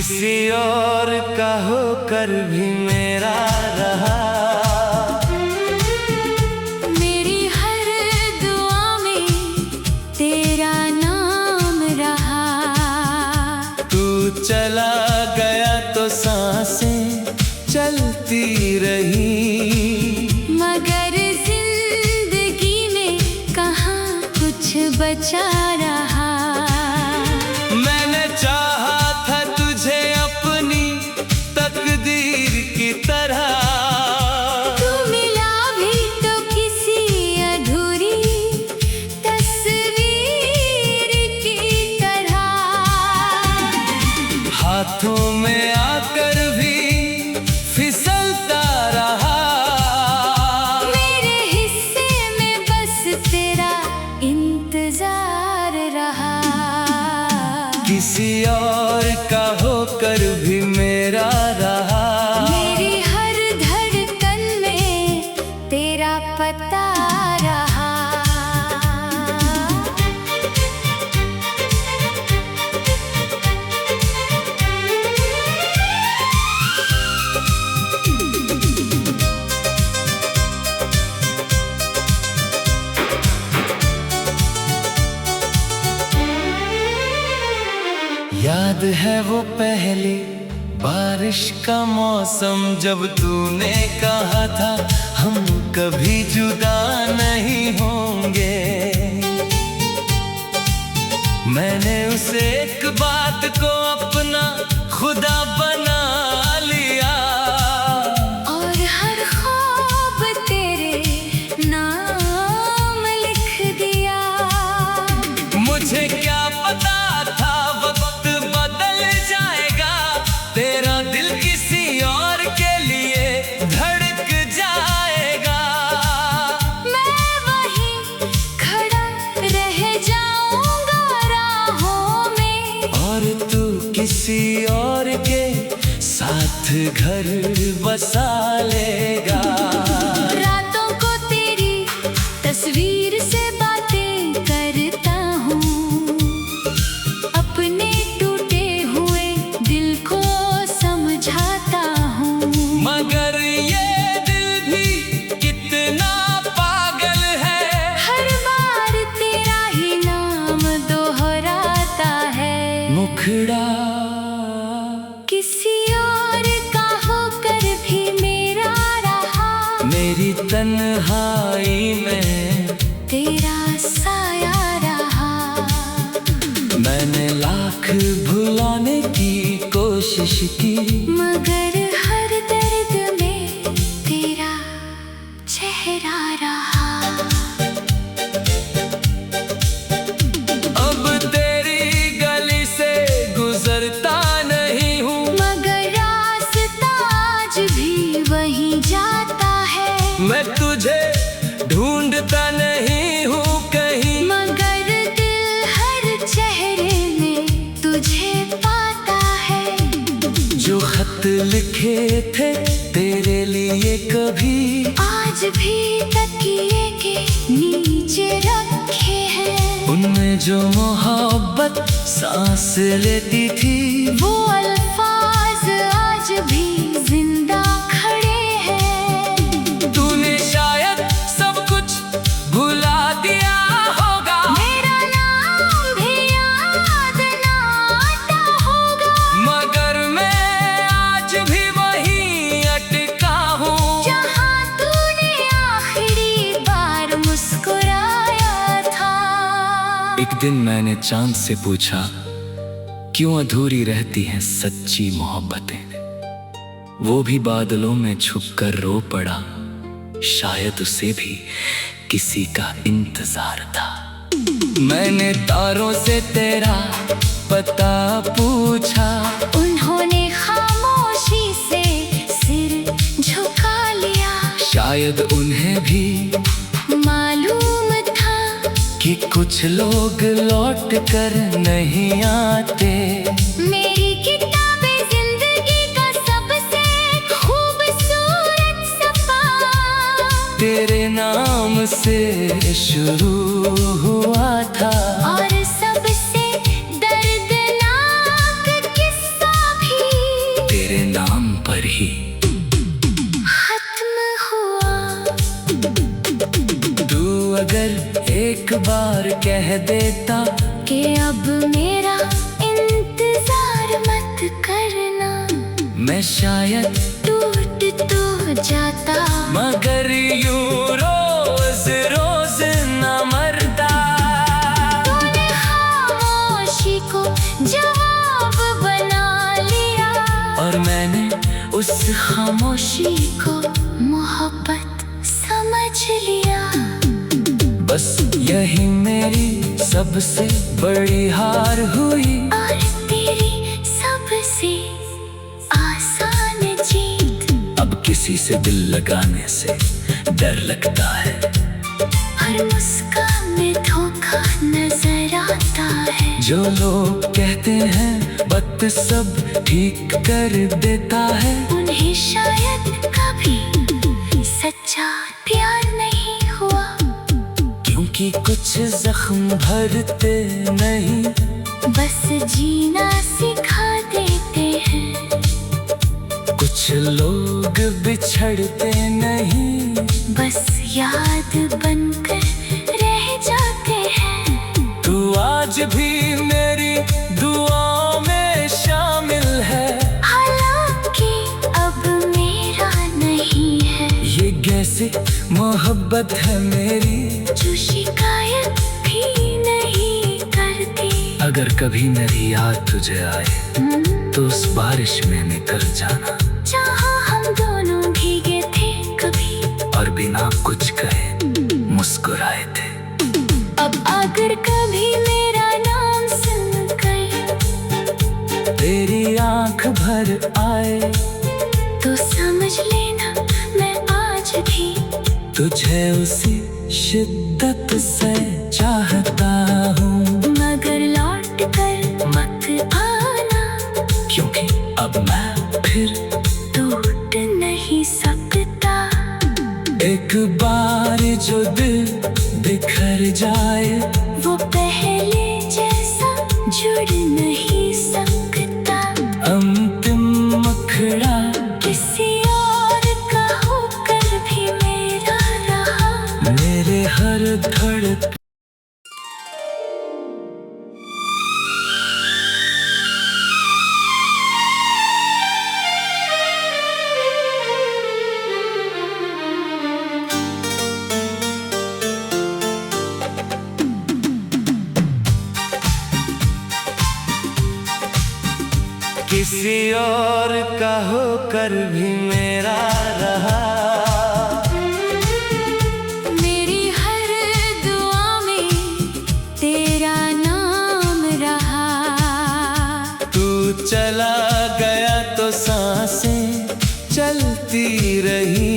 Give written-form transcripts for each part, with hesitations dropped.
किसी और का होकर भी मेरा रहा। मेरी हर दुआ में तेरा नाम रहा। तू चला गया तो सांसें चलती रही, मगर जिंदगी में कहाँ कुछ बचा रहा। मैंने चाहा था तुझे अपनी तकदीर की तरह, तू मिला भी तो किसी अधूरी तस्वीर की तरह। हाथों में आकर भी फिसलता रहा। मेरे हिस्से में बस तेरा इंतजार रहा। किसी और का होकर भी मेरा रहा। मेरी हर धड़कन में तेरा पता रहा। याद है वो पहली बारिश का मौसम, जब तूने कहा था हम कभी जुदा नहीं होंगे। मैंने उस एक बात को अपना खुदा बना लिया, और हर ख्वाब तेरे नाम लिख दिया। मुझे क्या पता था वक्त बदल जाएगा, तेरा दिल किसी और के लिए धड़क जाएगा। मैं वहीं खड़ा रह जाऊंगा राहों में, और तू किसी और के साथ घर बसा लेगा। रातों को तेरी तस्वीर से बातें करता हूँ, अपने टूटे हुए दिल को समझाता हूँ। मगर ये दिल भी कितना पागल है, हर बार तेरा ही नाम दोहराता है। मुखड़ा किसी और का होकर भी मेरा रहा। मेरी तन्हाई में तेरा साया रहा। मैंने लाख भुलाने की कोशिश की, मगर हर दर्द में तेरा चेहरा रहा। अब तेरी गली से गुजरता नहीं हूँ, मगर रास्ता आज भी वहीं जाता है। मैं तुझे ढूंढता नहीं हूँ कहीं, मगर दिल हर चेहरे में तुझे पाता है। जो खत लिखे थे तेरे लिए कभी आज भी तकिए के नीचे रखे हैं। उनमें जो मोहब्बत सांस लेती थी, वो अल्फाज आज भी जिंदा खड़े हैं। तूने शायद सब कुछ भुला दिया होगा, मेरा नाम भी याद ना आता होगा। मगर मैं आज भी वहीं अटका हूँ, जहाँ तूने आखिरी बार मुस्कुराया था। एक दिन मैंने चांद से पूछा, क्यों अधूरी रहती हैं सच्ची मोहब्बतें। वो भी बादलों में छुपकर रो पड़ा, शायद उसे भी किसी का इंतजार था। मैंने तारों से तेरा पता पूछा, उन्होंने खामोशी से सिर झुका लिया। शायद उन्हें भी मालूम था कि कुछ लोग लौट कर नहीं आते। मेरी किताबें जिंदगी का सबसे खूबसूरत सफा तेरे नाम से शुरू हुआ था, और सबसे दर्दनाक किस्सा भी एक बार कह देता कि अब मेरा इंतजार मत करना, मैं शायद टूट तो जाता मगर यूं रोज रोज न मरता। तूने खामोशी को जवाब बना लिया और मैंने उस खामोशी को मोहब्बत समझ लिया। बस यही मेरी सबसे बड़ी हार हुई और तेरी सबसे आसान जीत। अब किसी से दिल लगाने से डर लगता है, हर मुस्कान में धोखा नजर आता है। जो लोग कहते हैं वक्त सब ठीक कर देता है, उन्हें शायद कभी सच्चा प्यार नहीं हुआ, क्योंकि कुछ जख्म भरते नहीं, बस जीना सिखा देते हैं। कुछ लोग बिछड़ते नहीं, बस याद बनकर रह जाते हैं। तू आज भी मेरी दुआओं में शामिल है, हालांकि अब मेरा नहीं है। ये कैसी मोहब्बत है मेरी जो शिकायत भी नहीं करती। अगर कभी मेरी याद तुझे आए तो उस बारिश में निकल जाना, जहाँ हम दोनों भीगे थे कभी और बिना कुछ कहे मुस्कुराए थे। अब अगर कभी मेरा नाम सुनकर तेरी आंख भर आए तो समझ लेना मैं आज भी तुझे उसी शिद्दत से चाहता हूँ, मगर लौट कर मत आना, क्योंकि अब मैं फिर टूट नहीं सकता। एक बार जो दिल बिखर जाए वो पहले जैसा जुड़ नहीं सकता। अंतिम मुखड़ा किसी और का होकर भी मेरा रहा। मेरे हर धड़कन किसी और का होकर भी मेरा रहा। मेरी हर दुआ में तेरा नाम रहा। तू चला गया तो सांसें चलती रही,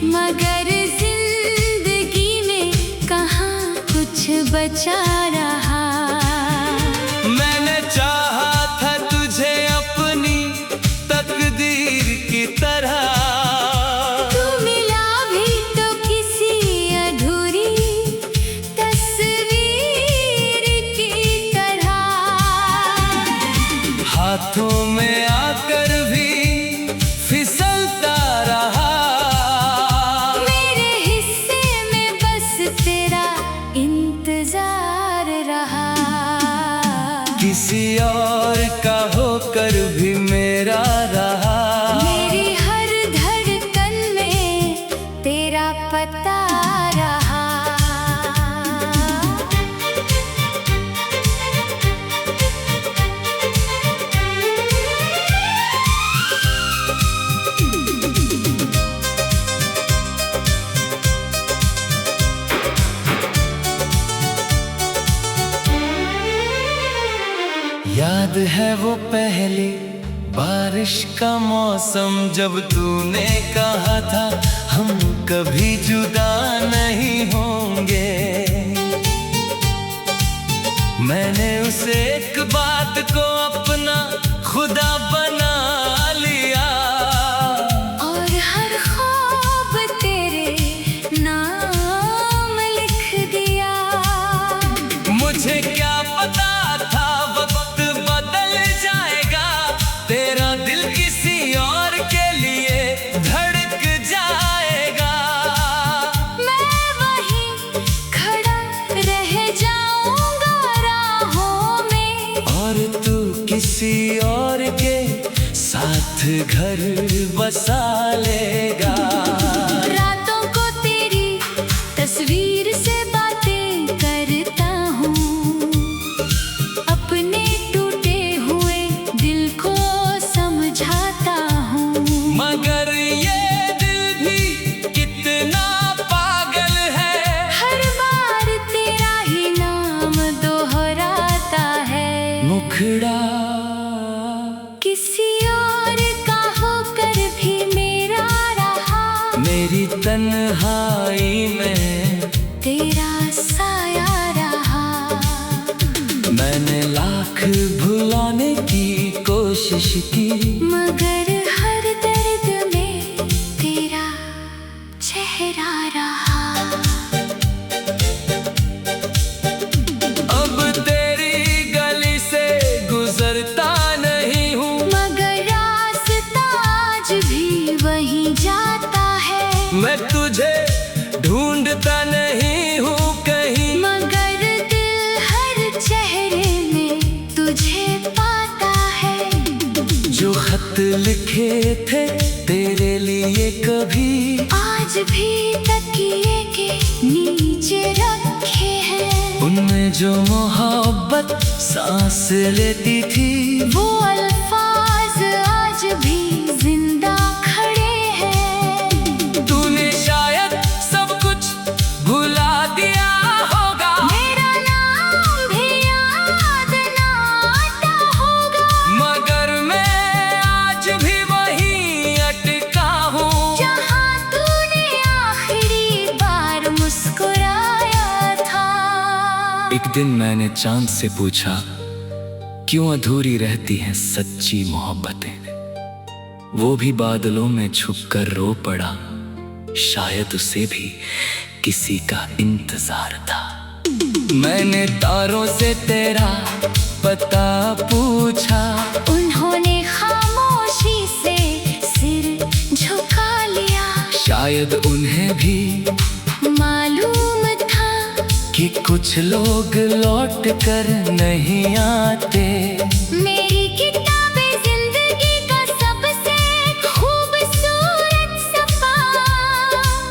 मगर जिंदगी में कहाँ कुछ बचा रहा। मैंने चाहा था तुझे अपनी तकदीर की तरह, तू मिला भी तो किसी अधूरी तस्वीर की तरह। हाथों में आकर भी फिसलता रहा। मेरे हिस्से में बस तेरा इंतजार रहा। किसी और का होकर भी मेरा रहा। मेरी हर धड़कन में तेरा पता रहा। याद है वो पहली बारिश का मौसम जब तूने कहा था हम कभी जुदा नहीं होंगे। मैंने उस एक बात को अपना खुदा बना लिया, और हर ख्वाब तेरे नाम लिख दिया। मुझे क्या पता था वक्त बदल जाएगा, तेरा दिल किसी और के लिए धड़क जाएगा। मैं वहीं खड़ा किसी और के साथ घर बसा लेगा। रातों को तेरी तस्वीर से बातें करता हूँ, अपने टूटे हुए दिल को समझाता हूँ। मगर ये दिल भी कितना पागल है, हर बार तेरा ही नाम दोहराता है। मुखड़ा किसी और का होकर भी मेरा रहा, मेरी तन्हाई में तेरा साया रहा। मैंने लाख भुलाने की कोशिश की, मगर हर दर्द में तेरा चेहरा रहा। अब तेरी गली से गुजरता नहीं हूँ, मगर रास्ता आज भी वहीं जाता है। मैं तुझे ढूंढता नहीं हूँ कहीं, मगर दिल हर चेहरे में तुझे पाता है। जो खत लिखे थे तेरे लिए कभी आज भी तकिए के नीचे रखे हैं, उनमें जो मोहब्बत सांस लेती थी, वो अल्फाज आज भी जिंदा खड़े हैं। तूने शायद सब कुछ भुला दिया होगा, मेरा नाम भी याद ना आता होगा, मगर मैं आज भी वहीं अटका हूँ, जहाँ तूने आखिरी बार मुस्कुराया था। एक दिन मैंने चांद से पूछा, क्यों अधूरी रहती हैं सच्ची मोहब्बतें? वो भी बादलों में छुपकर रो पड़ा, शायद उसे भी किसी का इंतजार था। मैंने तारों से तेरा पता पूछा, उन्होंने खामोशी से सिर झुका लिया, शायद उन्हें भी मालूम था कि कुछ लोग लौट कर नहीं आते। मेरी किताबें जिंदगी का सबसे खूबसूरत सफा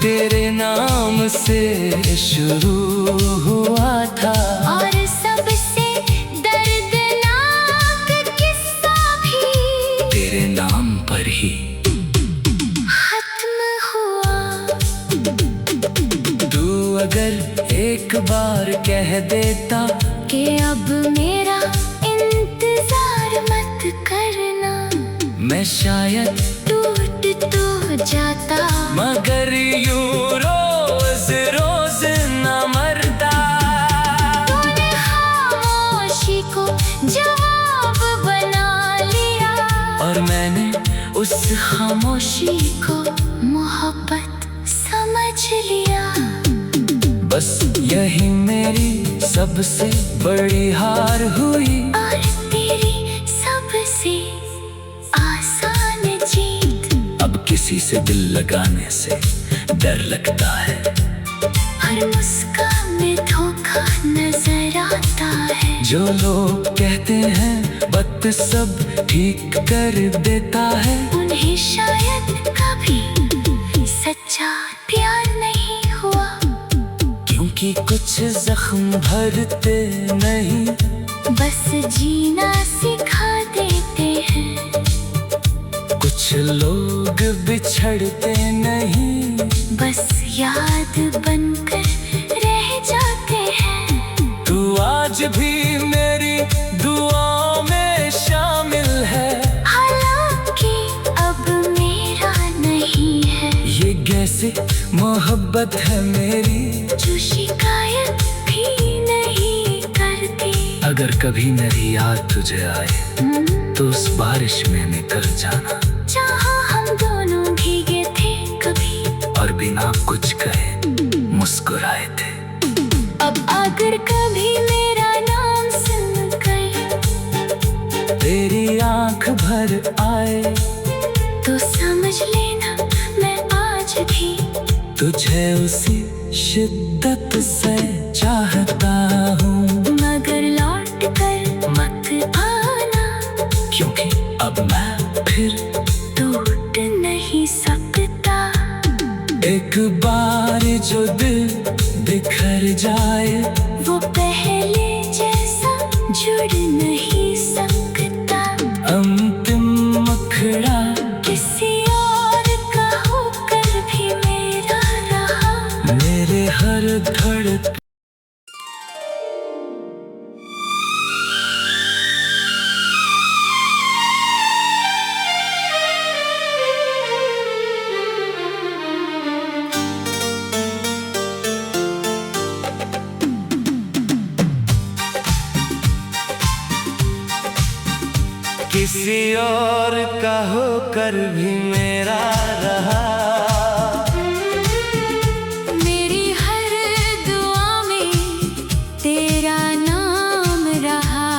तेरे नाम से शुरू हुआ था, और सबसे दर्दनाक किस्सा भी तेरे नाम पर ही खत्म हुआ। तू अगर एक बार कह देता कि अब मेरा इंतजार मत करना, मैं शायद टूट तो जाता, मगर यूं रोज रोज न मरता। तूने खामोशी को जवाब बना लिया, और मैंने उस खामोशी को मोहब्बत समझ लिया। बस यही मेरी सबसे बड़ी हार हुई, और तेरी सबसे आसान जीत। अब किसी से दिल लगाने से डर लगता है, हर मुस्कान में धोखा नजर आता है। जो लोग कहते हैं वक्त सब ठीक कर देता है, उन्हें शायद कभी सच्चा प्यार नहीं हुआ, क्योंकि कुछ जख्म भरते नहीं, बस जीना सिखा देते हैं। कुछ लोग बिछड़ते नहीं, बस याद बनकर रह जाते हैं। तू आज भी मेरी दुआओं में शामिल है, हालांकि अब मेरा नहीं है। ये कैसी मोहब्बत है मेरी, जो शिकायत भी नहीं करती। अगर कभी मेरी याद तुझे आए तो उस बारिश में निकल जाना, जहाँ हम दोनों भीगे थे कभी, और बिना कुछ कहे मुस्कुराए थे। अब अगर कभी मेरा नाम सुनकर तेरी आंख भर आए तो समझ लेना मैं आज भी तुझे उसी शिद्दत से चाहता हूँ, मगर लौट कर मत आना। एक बार जो दिल बिखर जाए, वो पहले जैसा जुड़ नहीं सकता। अंतिम मुखड़ा किसी और का होकर भी मेरा रहा। मेरे हर धड़कन किसी और का होकर भी मेरा रहा। मेरी हर दुआ में तेरा नाम रहा।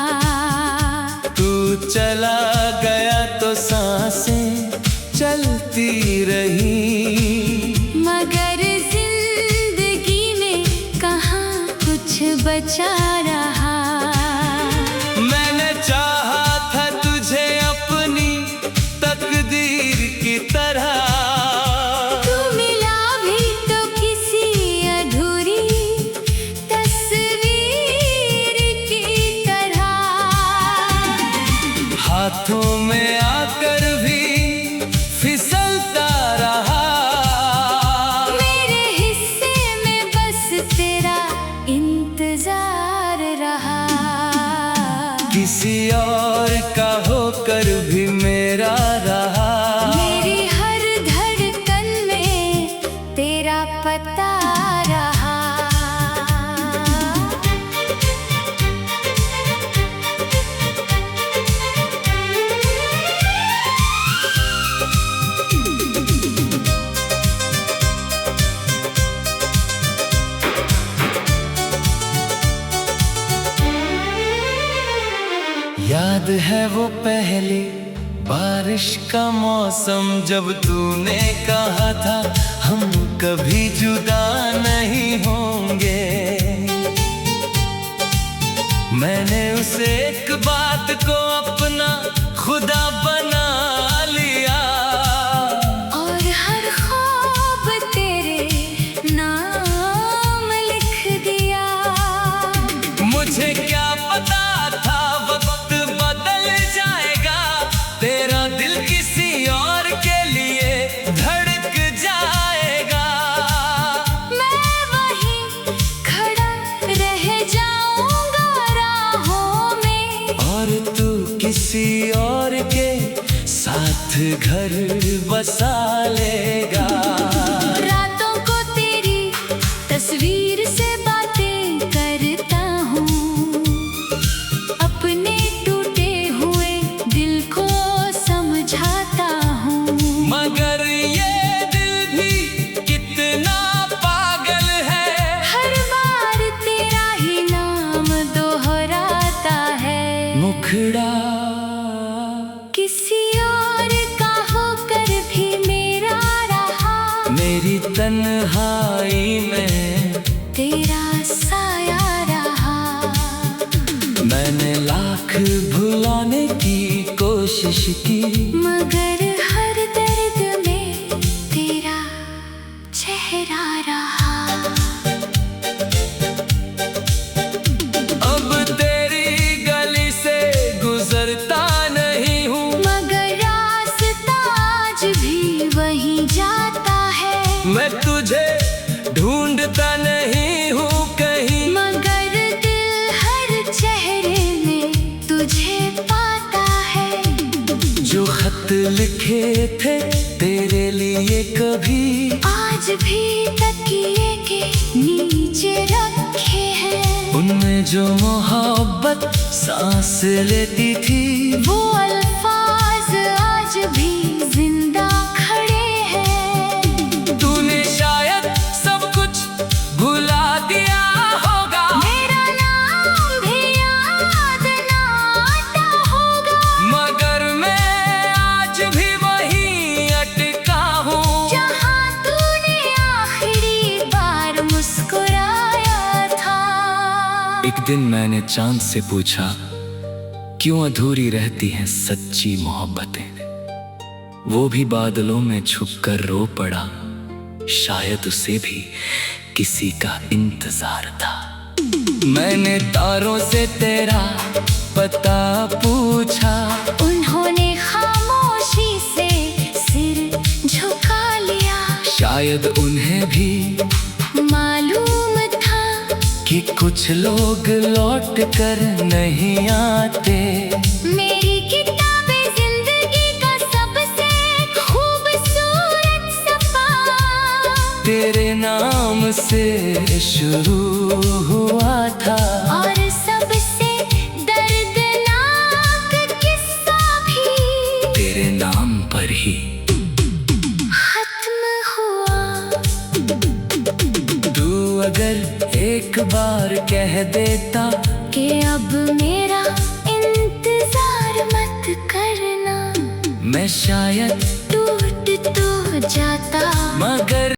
तू चला गया तो सांसें चलती रही, मगर जिंदगी में कहाँ कुछ बचा रहा। मैंने चाहा था तुझे अपनी तकदीर की तरह, तू मिला भी तो किसी अधूरी तस्वीर की तरह। हाथों में आकर भी फिसलता रहा। मेरे हिस्से में बस तेरा इंतजार रहा। किसी और का होकर भी मेरा रहा। मेरी हर धड़कन में तेरा पता रहा। याद है वो पहले बारिश का मौसम, जब तूने कहा था हम कभी जुदा नहीं होंगे। मैंने उस एक बात को अपना खुदा बना लिया, और हर ख्वाब तेरे नाम लिख दिया। मुझे क्या पता था वक्त बदल जाएगा, तेरा दिल किसी और के लिए धड़क जाएगा। मैं वहीं खड़ा रह जाऊंगा राहों में, और तू किसी और के साथ घर बसा लेगा। रातों को तेरी तस्वीर से बातें करता हूँ, अपने टूटे हुए दिल को समझाता हूँ। मगर ये दिल भी कितना पागल है, हर बार तेरा ही नाम दोहराता है। मुखड़ा किसी और का होकर भी मेरा रहा। मेरी तन्हाई में तेरा साया रहा। मैंने लाख भुलाने की कोशिश की, मगर हर दर्द में तेरा चेहरा रहा। अब तेरी गली से गुजरता नहीं हूँ, मगर रास्ता आज भी वहीं जाता है। मैं तुझे ढूंढता नहीं हूँ कहीं, मगर दिल हर चेहरे में तुझे पाता है। जो खत लिखे थे तेरे लिए कभी आज भी तकिए के नीचे रखे हैं। उनमें जो मोहब्बत सांस लेती थी, वो अल्फाज आज भी जिंदा खड़े हैं। तूने शायद सब कुछ भुला दिया होगा, मेरा नाम भी याद ना आता होगा। मगर मैं आज भी वहीं अटका हूँ, जहाँ तूने आखिरी बार मुस्कुराया था। एक दिन मैंने चांद से पूछा, क्यों अधूरी रहती हैं सच्ची मोहब्बतें। वो भी बादलों में छुपकर रो पड़ा। शायद उसे भी किसी का इंतजार था। मैंने तारों से तेरा पता पूछा, उन्होंने खामोशी से सिर झुका लिया। शायद उन्हें भी मालूम था कि कुछ लोग लौट कर नहीं आते। मेरी किताबें जिंदगी का सबसे खूबसूरत सफा तेरे नाम से शुरू हुआ था, और सबसे दर्दनाक किस्सा भी तेरे नाम पर ही खत्म हुआ। तू अगर एक बार कह देता कि अब मेरा इंतजार मत करना, मैं शायद